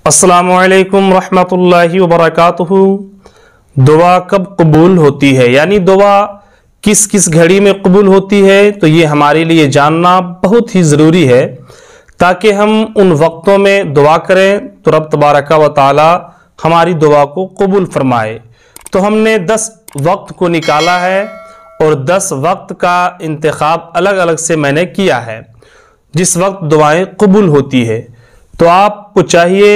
अस्सलामु अलैकुम रहमतुल्लाहि वबरकातुहू। दुआ कब कबूल होती है, यानी दुआ किस किस घड़ी में कबूल होती है, तो ये हमारे लिए जानना बहुत ही ज़रूरी है ताकि हम उन वक्तों में दुआ करें तो रब तबारक व तआला हमारी दुआ को कबूल फरमाए। तो हमने 10 वक्त को निकाला है और 10 वक्त का इंतखाब अलग अलग से मैंने किया है जिस वक्त दुआएं कबूल होती है। तो आपको चाहिए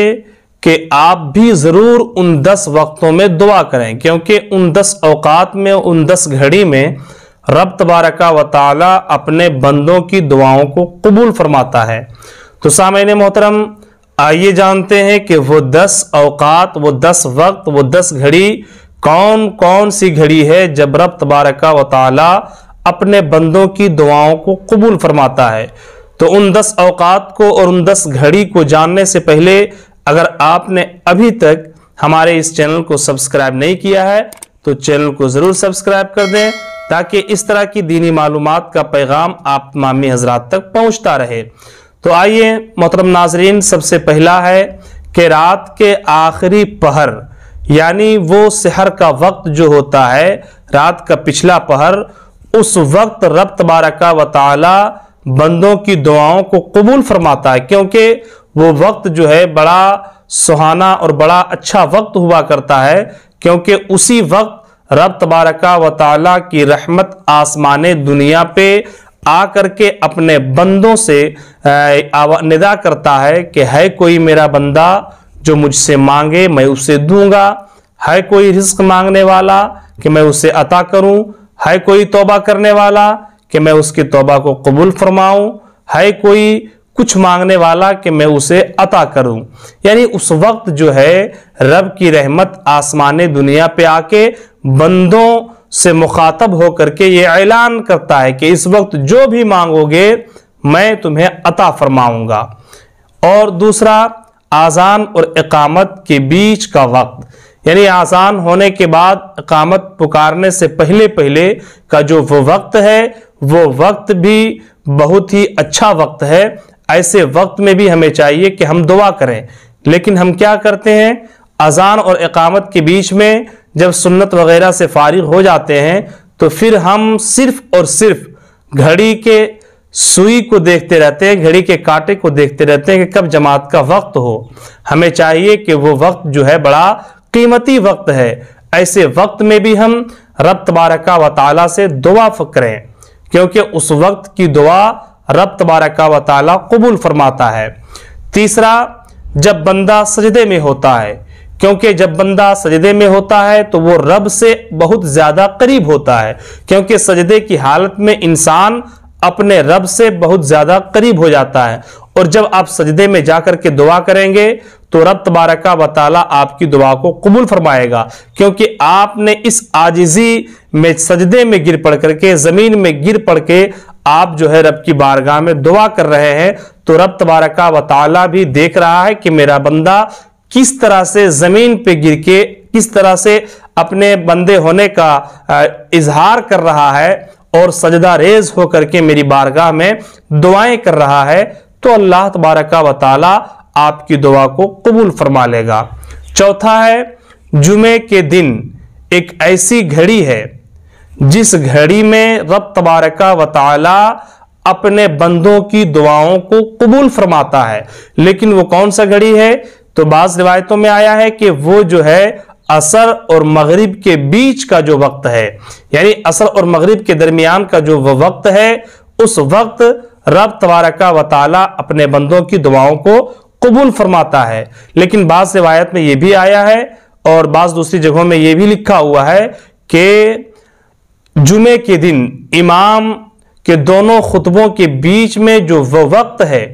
कि आप भी ज़रूर उन 10 वक्तों में दुआ करें, क्योंकि उन 10 औकात में, उन 10 घड़ी में रब तबारक व तआला अपने बंदों की दुआओं को कबूल फरमाता है। तो सामईन मोहतरम, आइए जानते हैं कि वो 10 औकात, वो 10 वक्त, वो 10 घड़ी कौन कौन सी घड़ी है जब रब तबारक व तआला अपने बंदों की दुआओं को कबूल फरमाता है। तो उन 10 औकात को और उन 10 घड़ी को जानने से पहले अगर आपने अभी तक हमारे इस चैनल को सब्सक्राइब नहीं किया है तो चैनल को ज़रूर सब्सक्राइब कर दें ताकि इस तरह की दीनी मालूमात का पैगाम आप तमामी हजरात तक पहुंचता रहे। तो आइए मोहतरम नाजरीन, सबसे पहला है कि रात के आखिरी पहर, यानी वो सहर का वक्त जो होता है, रात का पिछला पहर, उस वक्त रब तबारक व तआला बंदों की दुआओं को कबूल फरमाता है, क्योंकि वो वक्त जो है बड़ा सुहाना और बड़ा अच्छा वक्त हुआ करता है, क्योंकि उसी वक्त रब तबारक व तआला की रहमत आसमाने दुनिया पे आकर के अपने बंदों से निदा करता है कि है कोई मेरा बंदा जो मुझसे मांगे मैं उसे दूंगा, है कोई रिज्क मांगने वाला कि मैं उसे अता करूं, है कोई तौबा करने वाला कि मैं उसकी तौबा को कबूल फरमाऊं, है कोई कुछ मांगने वाला कि मैं उसे अता करूं। यानी उस वक्त जो है रब की रहमत आसमाने दुनिया पे आके बंदों से मुखातब होकर के ये ऐलान करता है कि इस वक्त जो भी मांगोगे मैं तुम्हें अता फरमाऊंगा। और दूसरा, आज़ान और इकामत के बीच का वक्त, यानी आज़ान होने के बाद इकामत पुकारने से पहले पहले का जो वो वक्त है, वो वक्त भी बहुत ही अच्छा वक्त है। ऐसे वक्त में भी हमें चाहिए कि हम दुआ करें, लेकिन हम क्या करते हैं, अजान और इकामत के बीच में जब सुन्नत वगैरह से फारिग हो जाते हैं तो फिर हम सिर्फ और सिर्फ घड़ी के सुई को देखते रहते हैं, घड़ी के कांटे को देखते रहते हैं कि कब जमात का वक्त हो। हमें चाहिए कि वो वक्त जो है बड़ा कीमती वक्त है। ऐसे वक्त में भी हम रब तबारक व तआला से दुआ करें, क्योंकि उस वक्त की दुआ रब तबारक व तआला कबूल फरमाता है। तीसरा, जब बंदा सजदे में होता है, क्योंकि जब बंदा सजदे में होता है तो वो रब से बहुत ज्यादा करीब होता है, क्योंकि सजदे की हालत में इंसान अपने रब से बहुत ज्यादा करीब हो जाता है। और जब आप सजदे में जाकर के दुआ करेंगे तो रब तबारक व तआला आपकी दुआ को कबूल फरमाएगा, क्योंकि आपने इस आजिजी में सजदे में गिर पड़ करके, जमीन में गिर पड़ के आप जो है रब की बारगाह में दुआ कर रहे हैं। तो रब तबारक व तआला भी देख रहा है कि मेरा बंदा किस तरह से जमीन पे गिर के, किस तरह से अपने बंदे होने का इजहार कर रहा है और सजदा रेज होकर के मेरी बारगाह में दुआएं कर रहा है। तो अल्लाह तबारक व तआला आपकी दुआ को कबूल फरमा लेगा। चौथा है, जुमे के दिन एक ऐसी घड़ी है जिस घड़ी में रब तबारक व तआला अपने बंदों की दुआओं को कबूल फरमाता है। लेकिन वो कौन सा घड़ी है, तो बाज़ रिवायतों में आया है कि वो जो है असर और मगरिब के बीच का जो वक्त है, यानी असर और मगरिब के दरमियान का जो वो वक्त है, उस वक्त रब तबारक व तआला अपने बंदों की दुआओं को कबूल फरमाता है। लेकिन बाज़ रिवायत में ये भी आया है और बाज़ दूसरी जगहों में ये भी लिखा हुआ है कि जुमे के दिन इमाम के दोनों खुतबों के बीच में जो वो वक्त है,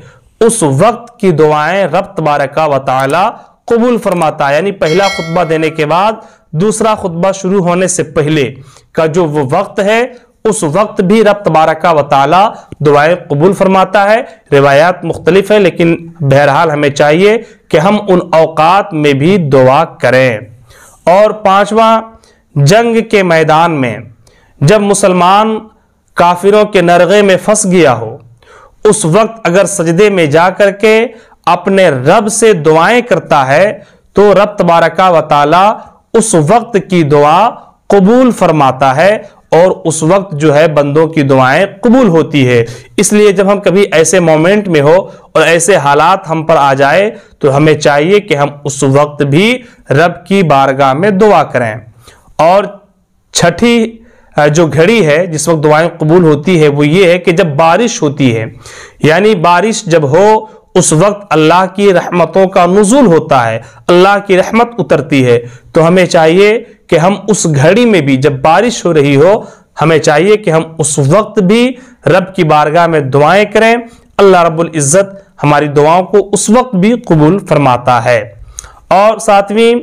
उस वक्त की दुआएं रब तबारक व तआला कबूल फरमाता है। यानी पहला खुतबा देने के बाद दूसरा खुतबा शुरू होने से पहले का जो वो वक्त है, उस वक्त भी रब तबारक व तआला दुआएं कबूल फरमाता है। रिवायात मुख्तलिफ है, लेकिन बहरहाल हमें चाहिए कि हम उन औकात में भी दुआ करें। और पांचवा, जंग के मैदान में जब मुसलमान काफिरों के नरगे में फंस गया हो, उस वक्त अगर सजदे में जा करके اپنے رب سے دعائیں کرتا ہے تو رب تبارک و تعالی اس وقت کی دعا قبول فرماتا ہے اور اس وقت جو ہے بندوں کی دعائیں قبول ہوتی ہے۔ اس لیے جب ہم کبھی ایسے مومنٹ میں ہو اور ایسے حالات ہم پر آ جائے تو ہمیں چاہیے کہ ہم اس وقت بھی رب کی بارگاہ میں دعا کریں۔ اور چھٹی جو گھڑی ہے جس وقت دعائیں قبول ہوتی ہے وہ یہ ہے کہ جب بارش ہوتی ہے، یعنی بارش جب ہو اس وقت اللہ کی رحمتوں کا نزول ہوتا ہے، اللہ کی رحمت اترتی ہے، تو ہمیں چاہیے کہ ہم اس گھڑی میں بھی جب بارش ہو رہی ہو ہمیں چاہیے کہ ہم اس وقت بھی رب کی بارگاہ میں دعائیں کریں۔ اللہ رب العزت ہماری دعاؤں کو اس وقت بھی قبول فرماتا ہے۔ اور ساتویں،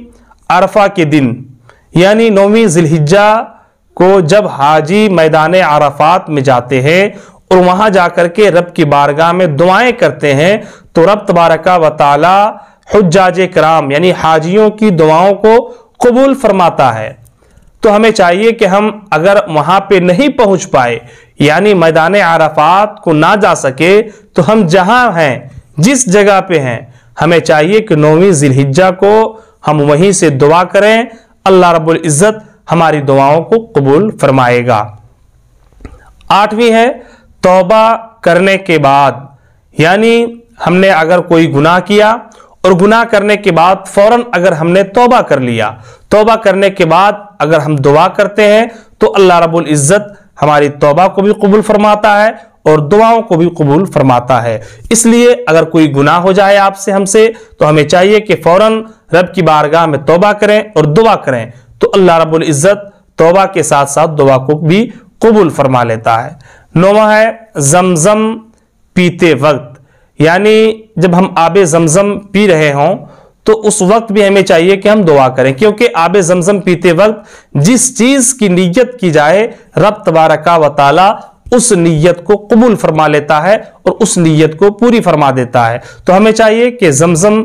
عرفہ کے دن یعنی 9ویں ذی الحجہ کو جب حاجی میدان عرفات میں جاتے ہیں اور وہاں جا کر کے رب کی بارگاہ میں دعائیں کرتے ہیں تو رب تبارک و تعالی حجاج کرام یعنی حاجیوں کی دعاؤں کو قبول فرماتا ہے۔ تو ہمیں چاہیے کہ ہم اگر وہاں پہ نہیں پہنچ پائے یعنی میدان عرفات کو نہ جا سکے تو ہم جہاں ہیں جس جگہ پہ ہیں ہمیں چاہیے کہ 9ویں ذی الحجہ کو ہم وہیں سے دعا کریں، اللہ رب العزت ہماری دعاؤں کو قبول فرمائے گا۔ 8ویں ہے توبہ کرنے کے بعد، یعنی ہم نے اگر کوئی گناہ کیا اور گناہ کرنے کے بعد فوراً اگر ہم نے توبہ کر لیا، توبہ کرنے کے بعد اگر ہم دعا کرتے ہیں تو اللہ رب العزت ہماری توبہ کو بھی قبول فرماتا ہے اور دعاؤں کو بھی قبول فرماتا ہے۔ اس لیے اگر کوئی گناہ ہو جائے آپ سے ہم سے تو ہمیں چاہیے کہ فوراً رب کی بارگاہ میں توبہ کریں اور دعا کریں تو اللہ رب العزت توبہ کے ساتھ ساتھ دعا کو بھی قبول فرما لیتا ہے۔ 9واں ہے زمزم پیتے وقت، یعنی جب ہم آب زمزم پی رہے ہوں تو اس وقت بھی ہمیں چاہیے کہ ہم دعا کریں، کیونکہ آب زمزم پیتے وقت جس چیز کی نیت کی جائے رب تبارک و تعالی اس نیت کو قبول فرما لیتا ہے اور اس نیت کو پوری فرما دیتا ہے۔ تو ہمیں چاہیے کہ زمزم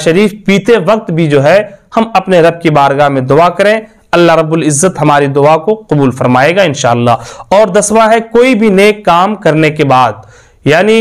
شریف پیتے وقت بھی جو ہے ہم اپنے رب کی بارگاہ میں دعا کریں، اللہ رب العزت ہماری دعا کو قبول فرمائے گا انشاءاللہ۔ اور 10واں ہے کوئی بھی نیک کام کرنے کے بعد، یعنی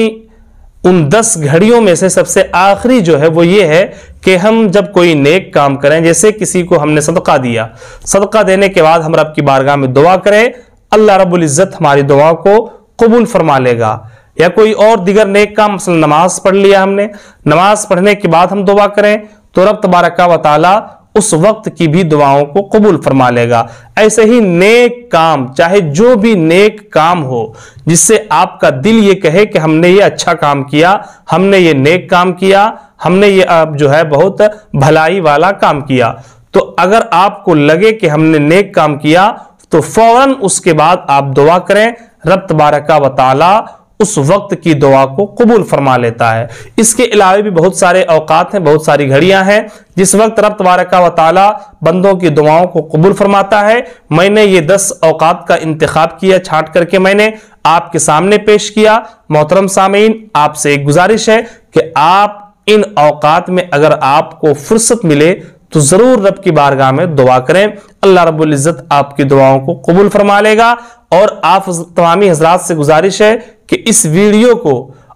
ان 10 گھڑیوں میں سے سب سے آخری جو ہے وہ یہ ہے کہ ہم جب کوئی نیک کام کریں، جیسے کسی کو ہم نے صدقہ دیا، صدقہ دینے کے بعد ہم رب کی بارگاہ میں دعا کریں، اللہ رب العزت ہماری دعا کو قبول فرما لے گا۔ یا کوئی اور دیگر نیک کام، مثلا نماز پڑھ لیا ہم نے، نماز پڑھنے کے بعد ہم دعا کریں تو رب تبارک و تعالی اس وقت کی بھی دعاؤں کو قبول فرما لے گا۔ ایسے ہی نیک کام، چاہے جو بھی نیک کام ہو جس سے آپ کا دل یہ کہے کہ ہم نے یہ اچھا کام کیا، ہم نے یہ نیک کام کیا، ہم نے یہ جو ہے بہت بھلائی والا کام کیا، تو اگر آپ کو لگے کہ ہم نے نیک کام کیا تو فوراً اس کے بعد آپ دعا کریں، رب تبارک و تعالی اس وقت کی دعا کو قبول فرما لیتا ہے۔ اس کے علاوہ بھی بہت سارے اوقات ہیں، بہت ساری گھڑیاں ہیں جس وقت رب تبارک و تعالی بندوں کی دعاؤں کو قبول فرماتا ہے۔ میں نے یہ 10 اوقات کا انتخاب کیا، چھانٹ کر کے میں نے آپ کے سامنے پیش کیا۔ محترم سامعین، آپ سے ایک گزارش ہے کہ آپ ان اوقات میں اگر آپ کو فرصت ملے تو ضرور رب کی بارگاہ میں دعا کریں، اللہ رب العزت آپ کی دعاؤں کو قبول فرما لے گا۔ اور آپ تمامی حضرات سے گزارش ہے کہ اس ویڈیو کو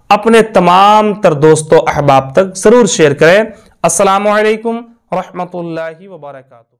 اپنے تمام تر دوستوں احباب تک ضرور شیئر کریں۔ السلام علیکم ورحمۃ اللہ وبرکاتہ۔